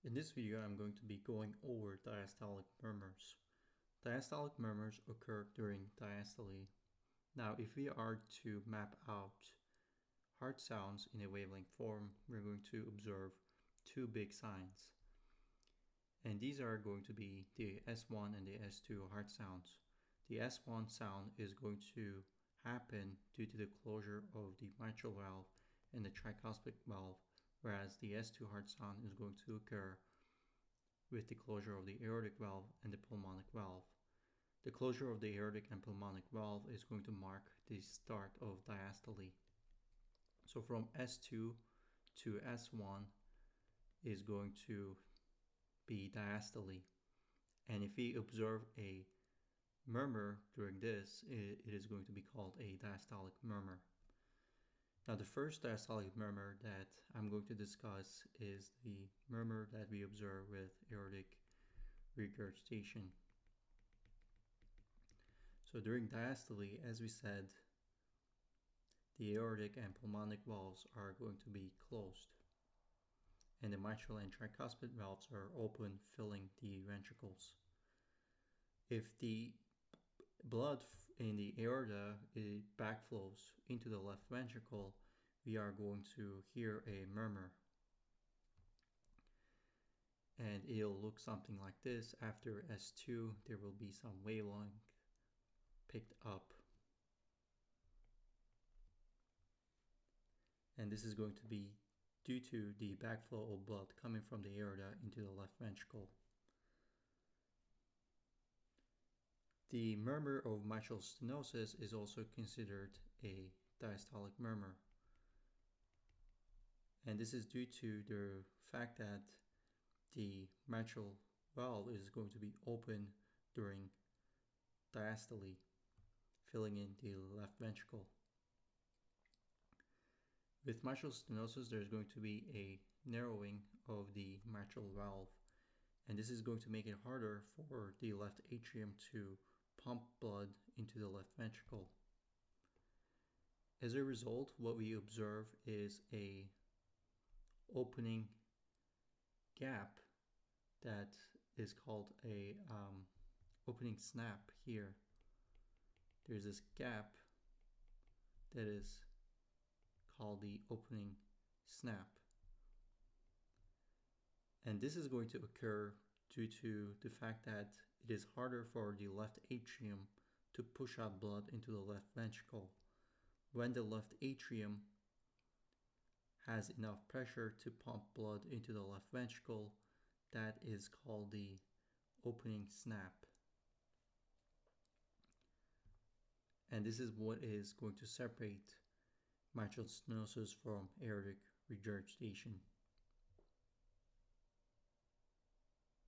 In this video, I'm going to be going over diastolic murmurs. Diastolic murmurs occur during diastole. Now, if we are to map out heart sounds in a wavelength form, we're going to observe two big signs. And these are going to be the S1 and the S2 heart sounds. The S1 sound is going to happen due to the closure of the mitral valve and the tricuspid valve, whereas the S2 heart sound is going to occur with the closure of the aortic valve and the pulmonic valve. The closure of the aortic and pulmonic valve is going to mark the start of diastole. So from S2 to S1 is going to be diastole. And if we observe a murmur during this, it is going to be called a diastolic murmur. Now, the first diastolic murmur that I'm going to discuss is the murmur that we observe with aortic regurgitation. So during diastole, as we said, the aortic and pulmonic valves are going to be closed, and the mitral and tricuspid valves are open, filling the ventricles. If the blood in the aorta backflows into the left ventricle, we are going to hear a murmur. And it'll look something like this. After S2, there will be some wavelength picked up. And this is going to be due to the backflow of blood coming from the aorta into the left ventricle. The murmur of mitral stenosis is also considered a diastolic murmur. And this is due to the fact that the mitral valve is going to be open during diastole, filling in the left ventricle. With mitral stenosis, there's going to be a narrowing of the mitral valve, and this is going to make it harder for the left atrium to pump blood into the left ventricle. As a result, what we observe is a opening gap that is called a opening snap here. There's this gap that is called the opening snap. And this is going to occur due to the fact that it is harder for the left atrium to push out blood into the left ventricle. When the left atrium has enough pressure to pump blood into the left ventricle, that is called the opening snap. And this is what is going to separate mitral stenosis from aortic regurgitation.